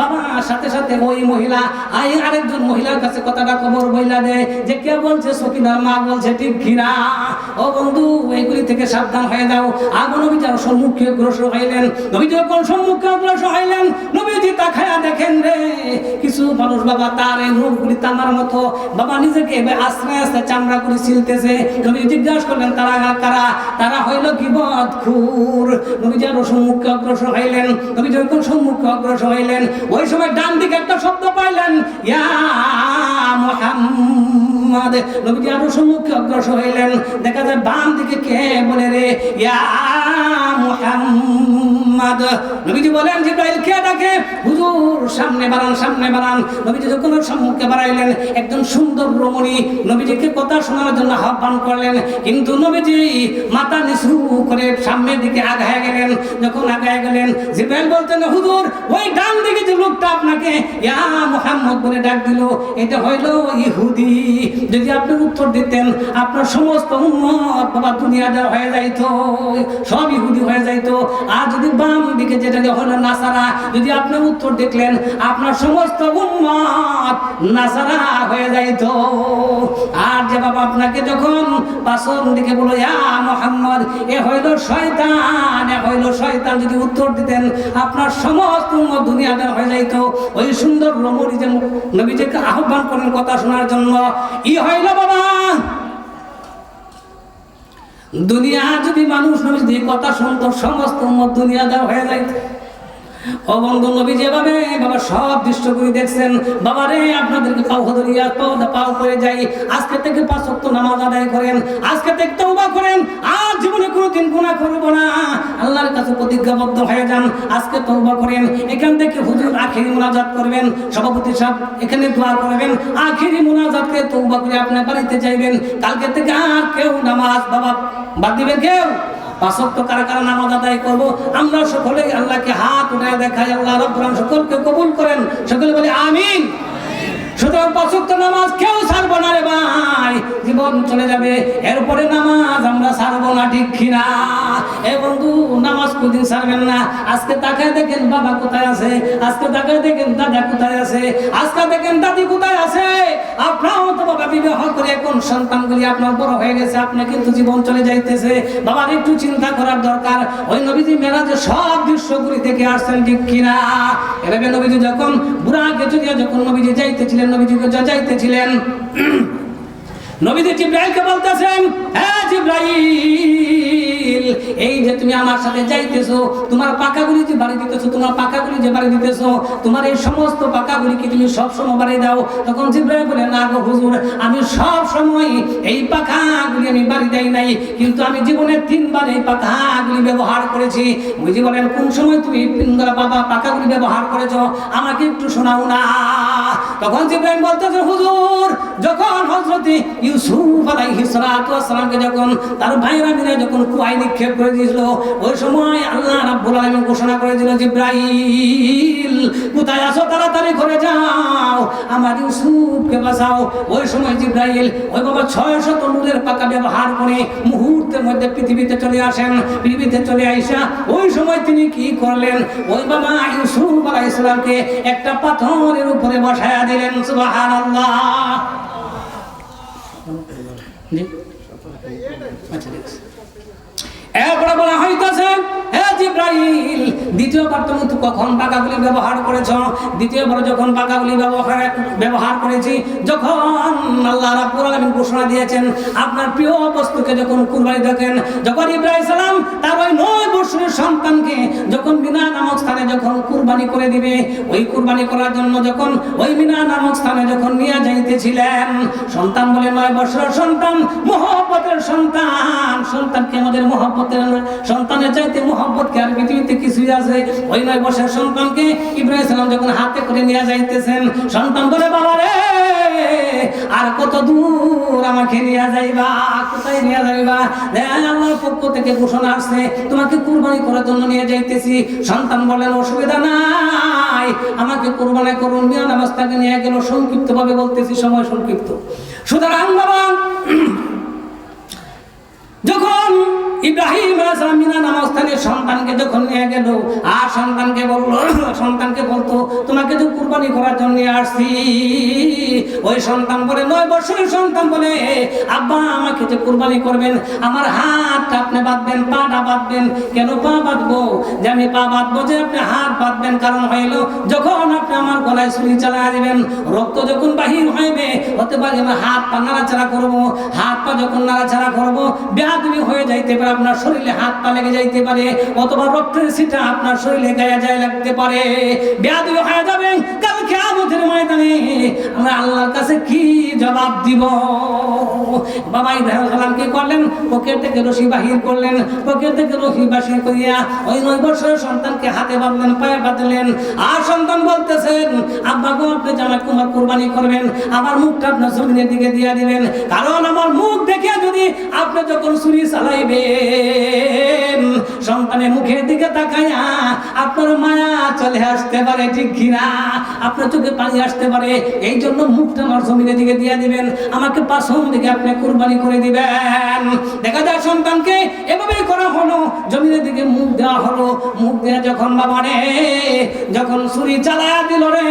বাবা সাথে সাথে ওই মহিলা আরেকজন মহিলার কাছে কথাটা খবর বইলা দেয় যে কে বলছে সকিনার মা বলছে ঠিক কিনা। ও বন্ধু এইগুলি থেকে সাবধান হয়ে যাও। আগে নবী যার সম্মুখে অগ্রসর হইলেন, নবী যখন সম্মুখে অগ্রসর হইলেন নবীজি তাকায়া দেখেন রে কিছু মানুষ বাবা তার এই রূপগুলি তামার মতো বাবা নিজেকে আস্তে আস্তে চামড়া করে ছিলতেছে। নবী জিজ্ঞাসা করলেন তারা কারা? তারা হইল কি বদখুর। নবী যার সম্মুখে অগ্রসর হইলেন, নবী যখন সম্মুখে অগ্রসর হইলেন ওই সময় ডান দিকে একটা শব্দ পাইলেন ইয়া মুহাম্মদ। নবী আরো সম্মুখে অগ্রসর হইলেন, দেখা যায় বাম দিকে কে বলে রে ইয়া মুহাম্মদ। নবীজি বলেন জিবরাইল কে ডাকে? হুজুর সামনে বাড়ান সামনে বাড়ান। নবীজি যখন সম্মুখে বাড়াইলেন একজন সুন্দর রমণী নবীজিকে কথা শোনার জন্য আহ্বান করলেন, কিন্তু নবীজি মাথা নিচু করে সামনের দিকে আগায় গেলেন। যখন আগায় গেলেন জিবরাইল বলতেন হুজুর ওই ডান দিকে যে লোকটা আপনাকে ইয়া মুহাম্মদ বলে ডাক দিল এটা হইল ইহুদি। যদি আপনি উত্তর দিতেন আপনার সমস্ত উম্মত বাবা দুনিয়াদার হয়ে যাইতো, সব ইহুদি হয়ে যাইতো। আর যদি বাম দিকে যেটা হলো নাসারা, যদি আপনি উত্তর দেখলেন আপনার সমস্ত উম্মত নাসারা হয়ে যাইতো। আর যে বাবা আপনাকে যখন পাশন দিকে বলো ইয়া মুহাম্মদ এ হইল শয়তান, এ হইল শয়তান, যদি উত্তর দিতেন আপনার সমস্ত উম্মত দুনিয়াদার হয়ে যাইতো। ওই সুন্দর রমণী যে নবীজিকে আহ্বান করেন কথা শোনার জন্য ই হইল বাবা দুনিয়া। যদি মানুষ নবী দিয়ে কথা শুনতো সমস্ত উম্মত দুনিয়াদার হয়ে যাইত। ও বন্ধু নবী যেভাবে বাবা সব দৃশ্যগুলি দেখছেন বাবা রে আপনাদেরকে পাও ধরিয়া পাও করে যাই আজকে থেকে 5 ওয়াক্ত নামাজ আদায় করেন, আজকে থেকে তওবা করেন, আর জীবনে কোনোদিন গুনাহ করব না। আল্লাহর কাছে প্রতিজ্ঞাবদ্ধ হয়ে যান, আজকে তওবা করেন। এখান থেকে হুজুর আখিরি মুনাজাত করবেন, সভাপতি সাহেব এখানে দোয়া করবেন, আখিরি মুনাজাত করে তওবা করে আপনি বাড়িতে যাইবেন। কালকে থেকে আর কেউ নামাজ বাবা বাদ দিবেন কেউ 5 ওয়াক্ত কারা কারা নামাজ আদায় করব আমরা সকলে আল্লাহকে হাত উঠায় দেখাই। আল্লাহ রাব্বুল আলামিন সকলকে কবুল করেন, সকলে বলি আমিন। সুতরাং 5 ওয়াক্ত নামাজ কেউ ছাড়বো না রে ভাই, জীবন চলে যাবে এরপরে নামাজ আমরা ছাড়বো না, ঠিক কিনা? এ বন্ধু নামাজ কোনদিন ছাড়বেন না। আজকে তাকায় দেখেন বাবা কোথায় আছে, আজকে তাকায় দেখেন দাদা কোথায় আছে, আজকে দেখেন দাদি কোথায় আছে। আপনারাও তো বাবা বিবাহ করে এখন সন্তানগুলি আপনার বড় হয়ে গেছে, আপনি কিন্তু জীবন চলে যাইতেছে। বাবার একটু চিন্তা করার দরকার। ওই নবীজি মেরাজে সব দৃশ্যগুলি থেকে আসছেন, ঠিক কিনা? এভাবে নবীজি যখন বুরাকে চলিয়া যখন নবীজি যাইতেছিলেন, নবীজিকে যাইতেছিলেন নবীজি জিবরাইলকে বলতেছেন হ্যাঁ জিবরাইল এই যে তুমি আমার সাথে যাইতেছো তোমার পাকাগুলি যে বাড়ি দিতেছো, তোমার পাকাগুলি যে বাড়ি দিতেছো, তোমার এই সমস্ত পাকাগুলি কি তুমি সব সময় বাড়ি দাও? তখন জিবরাইল বলে না গো হুজুর আমি সব সময় এই পাকাগুলি আমি বাড়ি দেই নাই, কিন্তু আমি জীবনে 3 বার এই পাকাগুলি ব্যবহার করেছি। বুঝি বলেন কোন সময় তুমি বাবা পাকাগুলি ব্যবহার করেছো আমাকে একটু শোনাও না। তখন জিবরাইল বলতেছে হুজুর যখন হযরত ইউসুফ আলাইহিস সালাতু ওয়াস সালামকে যখন তার ভাইরা মিলে যখন কুয়ায় নিক্ষেপ করে দিয়েছিল ওই সময় আল্লাহ রাব্বুল আলামিন ঘোষণা করে দিল জিবরাইল কোথায় আছো তাড়াতাড়ি করে যাও আমার ইউসুফকে বাঁচাও। ওই সময় জিবরাইল ওই বাবা 600 নূরের পাকা ব্যবহার করে মুহূর্তের মধ্যে পৃথিবীতে চলে আসেন। পৃথিবীতে চলে আইসা ওই সময় তিনি কি করলেন ওই বাবা ইউসুফ আলাইহিস সালামকে একটা পাথরের উপরে বসায়া দিলেন। সুবহানাল্লাহ। এরপরে বলা হইতেছে হে জিবরাইল দ্বিতীয়বার তুমি তো কখন পাকাগুলি ব্যবহার করেছ? দ্বিতীয়বার যখন পাকাগুলি ব্যবহার করেছি যখন আল্লাহ রাব্বুল আলামিন ঘোষণা দিয়েছেন আপনার প্রিয় বস্তুকে যখন কুরবানি দেখেন, যখন ইব্রাহিম সালাম তার ওই 9 বছরের সন্তানকে যখন মিনা নামক স্থানে যখন কুরবানি করে দিবে, ওই কুরবানি করার জন্য যখন ওই মিনা নামক স্থানে যখন নিয়ে যাইতেছিলেন সন্তান বলে 9 বছরের সন্তান মহব্বতের সন্তান, সন্তানকে আমাদের মহব্বতের সন্তানের চাইতে মহব্বত কি আর পৃথিবীতে কিছুই আছে? ওই 9 বছরের সন্তানকে ইব্রাহিম সালাম যখন হাতে করে নিয়ে যাইতেছেন সন্তান বলে বাবা রে আর কত দূর আমাকে নিয়ে যাইবা, কোথায় নিয়ে যাইবা? আল্লাহর পক্ষ থেকে ঘোষণা আসছে তোমাকে কুরবানি করার জন্য নিয়ে যাইতেছি। সন্তান বলেন অসুবিধা নাই আমাকে কুরবানি করুন। মিয়া নামাজটাকে নিয়ে গেল, সংক্ষিপ্ত ভাবে বলতেছি সময় সংক্ষিপ্ত। সুতরাং বাবা যখন ইব্রাহিম আলাইহিস সালাম মিনা নামক স্থানে সন্তানকে যখন নিয়ে গেল, আর সন্তানকে বলতো তোমাকে তো কুরবানি করার জন্য আসছি। ওই সন্তান বলে, 9 বছরের সন্তান বলে, আব্বা আমাকে যে কুরবানি করবেন, আমার হাতটা আপনি বাঁধবেন, পাটা বাঁধবেন। কেন পা বাঁধবো? যে আমি পা বাঁধবো, যে আপনি হাত বাঁধবেন কারণ হইল যখন আপনি আমার গলায় ছুরি চালা দিবেন, রক্ত যখন বাহির হইবে, হতে পারে আমার হাত পা নাড়াচাড়া করবো, হাত পা যখন নাড়াচাড়া করবো বেয়াদবি হয়ে যাইতে পারে, আপনার শরীরে হাত পা লেগে যাইতে পারে, অথবা রক্তের ছিটা আপনার শরীরে গায়ে যায় লাগতে পারে, বেয়াদবি হয়ে যাবেন। কাল কিয়ামতের ময়দানে আমরা আল্লাহর কাছে কি জবাব দিব? বাবা ইব্রাহিম সালাম কি করলেন? পকেট থেকে রশি বাহির করলেন, পকেট থেকে রশি বাহির করিয়া ওই 9 বছরের সন্তানকে হাতে বাঁধলেন, পায়ে বাঁধলেন। আর সন্তান বলতেছেন, আব্বা গো আপনি যে আমার কুরবানি করবেন, আমার মুখটা আপনার জমিনের দিকে দিয়ে দিবেন, কারণ আমার মুখ দেখে যদি আপনি যখন ছুরি চালাইবেন, সন্তানের মুখের দিকে তাকাইয়া আপনার মায়া চলে আসতে পারে, ঠিক কিনা? আপনার চোখে পানি আসতে পারে, এই জন্য মুখটা আমার জমিনের দিকে দিয়ে দিবেন, আমাকে পাছন দিকে আপনি কুরবানি করে দিবেন। দেখা যায় সন্তানকে এভাবেই করা হলো, জমিনের দিকে মুখ দেওয়া হলো। মুখ দিয়ে যখন বাবা রে যখন ছুরি চালায়া দিল রে,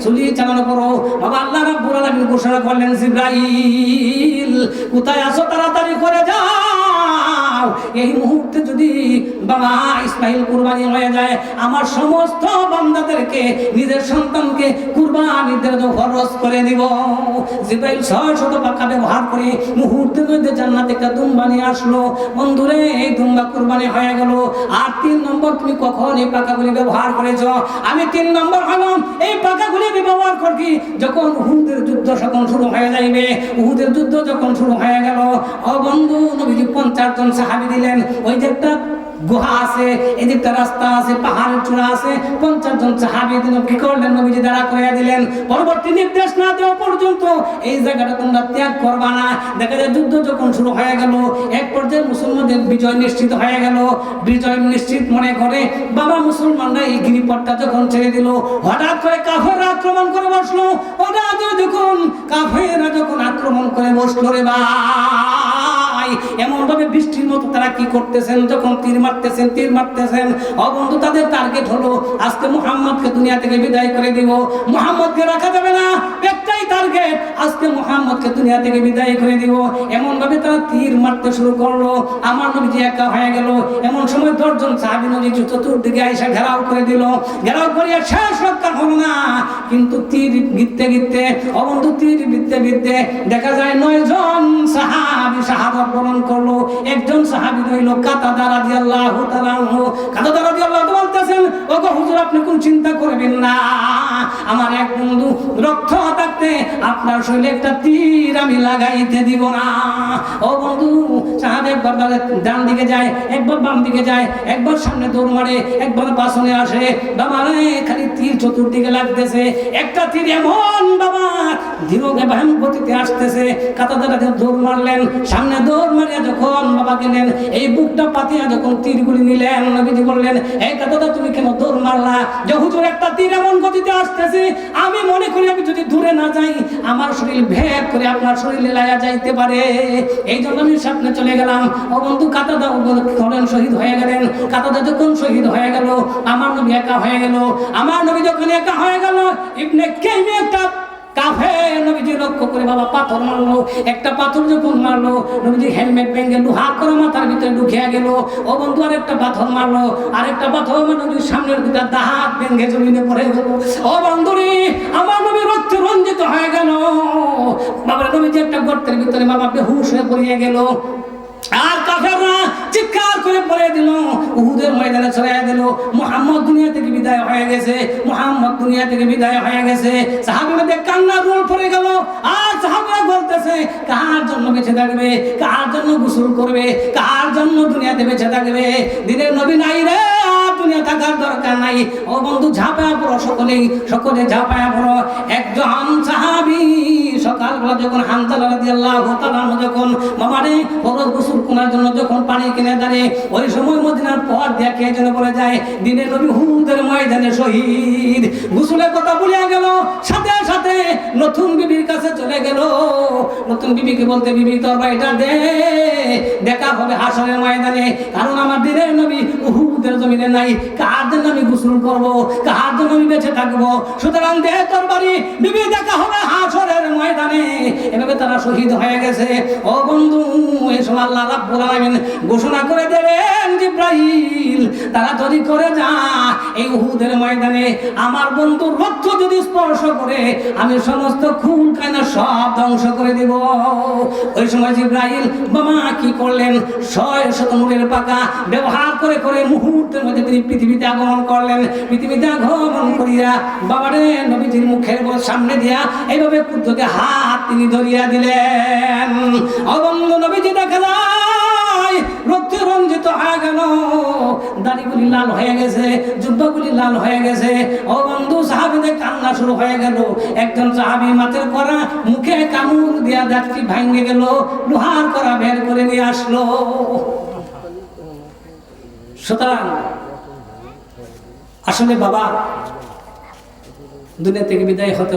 ছুরি চালানো করো বাবা, আল্লাহ রাব্বুল আলামিন ঘোষণা করলেন, জিবরাইল কোথায় আছো, তাড়াতাড়ি করে যাও। এই মুহূর্তে যদি বাবা ইসমাইল কুরবানি হয়ে যায়, আমার সমস্ত বান্দাদেরকে, নিজের সন্তানকে কুরবানির জন্য ফরজ করে দিব। জিবরাইল 600 পাকা ব্যবহার করে মুহূর্তের মধ্যে জান্নাত একটা দুম্বা নিয়ে আসলো। বন্ধুরে এই দুম্বা কুরবানি হয়ে গেল। আর 3 নম্বর, তুমি কখন এই পাকাগুলি ব্যবহার করেছো? আমি 3 নম্বর হলাম এই পাকাগুলি ব্যবহার করি যখন উহুদের যুদ্ধ যখন শুরু হয়ে যাইবে। উহুদের যুদ্ধ যখন শুরু হয়ে গেল, ও বন্ধু নবীজি 50 জন সাহাবী দিলেন। ওই যে একটা গুহা আছে, এদিকটা রাস্তা আছে, পাহাড়ের চূড়া আছে, 50 জন সাহাবী দিন কি করলেন? নবীজি দাঁড়া করে দিলেন, পরবর্তী নির্দেশ না দেওয়া পর্যন্ত এই জায়গাটা তোমরা ত্যাগ করবা না। দেখা যায় যুদ্ধ যখন শুরু হয়ে গেল, এক পর্যায়ে মুসলমানদের বিজয় নিশ্চিত হয়ে গেল। বিজয় নিশ্চিত মনে করে বাবা মুসলমানরা এই গিরিপথটা যখন ছেড়ে দিল, হঠাৎ করে কাফেররা আক্রমণ করে বসলো। হঠাৎ যখন কাফেররা যখন আক্রমণ করে বসলো রে ভাই, এমন ভাবে বৃষ্টির মতো তারা কি করতেছেন, যখন তীর মারতেছেন, অবন্ধু তাদের টার্গেট হলো আজকে মুহাম্মদকে দুনিয়া থেকে বিদায় করে দিব। মুহাম্মদকে রাখা যাবে না, একটাই টার্গেট, আজকে মুহাম্মদকে দুনিয়া থেকে বিদায় করে দিব। এমন ভাবে তারা তীর মারতে শুরু করলো। আমার নবীজি একা হয়ে গেল। এমন সময় 10 জন সাহাবী নবীজি চতুর্দিকে আইসা ঘেরাও করে দিল। ঘেরাও করিয়া শেষ রক্ষা হলো না, কিন্তু তীর গিরতে অবন্ধু তীর গিরতে দেখা যায় 9 জন সাহাবী শাহাদাত বরণ করলো। একজন সাহাবী হইল কাতাদা রাদিয়াল্লাহু তাআলা আনহু। কাতাদা রাদিয়াল্লাহু তাআলা বলতেছেন, ওগো হুজুর আপনি কোন চিন্তা করবেন না, আমার এক বন্ধু রক্ত থাকতে আপনার শরীরে একটা তীর আমি লাগাইতে দিব না। ও বন্ধু সাহাবী একবার ডান দিকে যায়, একবার বাম দিকে যায়, একবার সামনে দৌড় মারে, একবার পাছনে আসে। বাবা রে খালি তীর চতুর্দিকে লাগতেছে। একটা তীর এমন বাবা ধীরগে বাম গতিতে আসতেছে। কাতাদা দৌড় মারলেন, সামনে দৌড় মারিয়া যখন বাবা গেলেন, এই বুকটা পাতিয়া যখন তীরগুলি নিলেন, নবীজি বললেন, এই কাতাদা তুমি কেন দৌড় মারলা? যে হুজুর একটা তীর এমন গতিতে আসতেছে, আমি মনে করি আমি যদি দূরে না যাই আমার শরীর ভেদ করে আপনার শরীরে লাগা যাইতে পারে, এই জন্য আমি সামনে চলে গেলাম। ও বন্ধু কাতাদা শহীদ হয়ে গেলেন। কাতাদা যখন শহীদ হয়ে গেল, আমার নবী একা হয়ে গেল। আমার নবী যখন একা হয়ে গেল, ইবনে কাইম একটা কাফের নবীজি লক্ষ্য করে বাবা পাথর মারলো। একটা পাথর যখন মারলো, নবীজি হেলমেট ভেঙে লোহা করে মাথার ভিতরে ঢুকিয়া গেল। ও বন্ধু আরেকটা পাথর মারলো, আরেকটা পাথর নবীর সামনের দুটা দাঁত ভেঙে জমিনে পড়ে গেল। ও বন্ধুরে আমার নবী রক্তে রঞ্জিত হয়ে গেল। বাবার নবীজি একটা গর্তের ভিতরে বাবা বেহুশ হয়ে পড়িয়ে গেল। আর কাফেররা চিৎকার করে বলে দিল, উহুদের ময়দানে ছড়াইয়া দিল, মুহাম্মদ দুনিয়া থেকে বিদায় হয়ে গেছে, মুহাম্মদ দুনিয়া থেকে বিদায় হয়ে গেছে। সাহাবীদের কান্নার রোল পড়ে গেল। আর সাহাবীরা বলতেছে, কার জন্য বেঁচে থাকবে, কার জন্য গোসল করবে, কার জন্য দুনিয়াতে বেঁচে থাকবে? দিনের নবী নাই রে, আর দুনিয়া থাকার দরকার নাই। ও বন্ধু ঝাঁপায়া পড়ো, সকলে ঝাঁপায়া পড়ো। একজন সাহাবী সকালবেলা যখন হানজালা রাদিয়াল্লাহু তাআলা যখন মামারে ফরজ গোসল করার জন্য যখন পানি কিনে দাঁড়িয়ে ওই সময় মদিনার পথ দিয়ে কে যেন বলে যায় দিনের নবী উহুদের ময়দানে শহীদ। গোসলের কথা ভুলে গেল, সাথে সাথে নতুন বিবির কাছে চলে গেল। নতুন বিবিকে বলতে, বিবি তোর বাড়িটা দে, দেখা হবে হাসরের ময়দানে, কারণ আমার দিনের নবী উহুদের জমিনে নাই। কার জন্য আমি গোসল করবো, কার জন্য আমি বেঁচে থাকবো? সুতরাং দে তোর বাড়ি, বিবি দেখা হবে হাসরের ময়দানে। এভাবে তারা শহীদ হয়ে গেছে। ও বন্ধু, এই সময় আল্লাহ রাব্বুল আলামিন ঘোষণা করে দিলেন, জিবরাইল তাড়াতাড়ি করে যা, এই উহুদের ময়দানে আমার বন্ধুর রক্ত যদি স্পর্শ করে আমি সমস্ত খুন খানা সব ধ্বংস করে দেব। ওই সময় জিবরাইল বাবা কি করলেন, 600 নূরের পাকা ব্যবহার করে করে মুহূর্তের মধ্যে তিনি পৃথিবীতে আগমন করলেন। পৃথিবীতে আগমন করিয়া বাবারে নবীজির মুখের সামনে দিয়া এইভাবে কুদ্দুকে হাত তিনি ধরিয়া দিলেন। অবন্ধ নবীজি দেখা যায় রক্তে রঞ্জিত হয়ে গেল, দাড়িগুলি লাল হয়ে গেছে, জুব্বাগুলি লাল হয়ে গেছে। ও বন্ধু, সাহাবীদের কান্না শুরু হয়ে গেল। একজন সাহাবী মাথার করা মুখে কামড় দিয়া দাঁতটি ভাঙে গেল, লোহার করা বের করে নিয়ে আসলো। সুতরাং আসলে বাবা দুনিয়া থেকে বিদায় হতে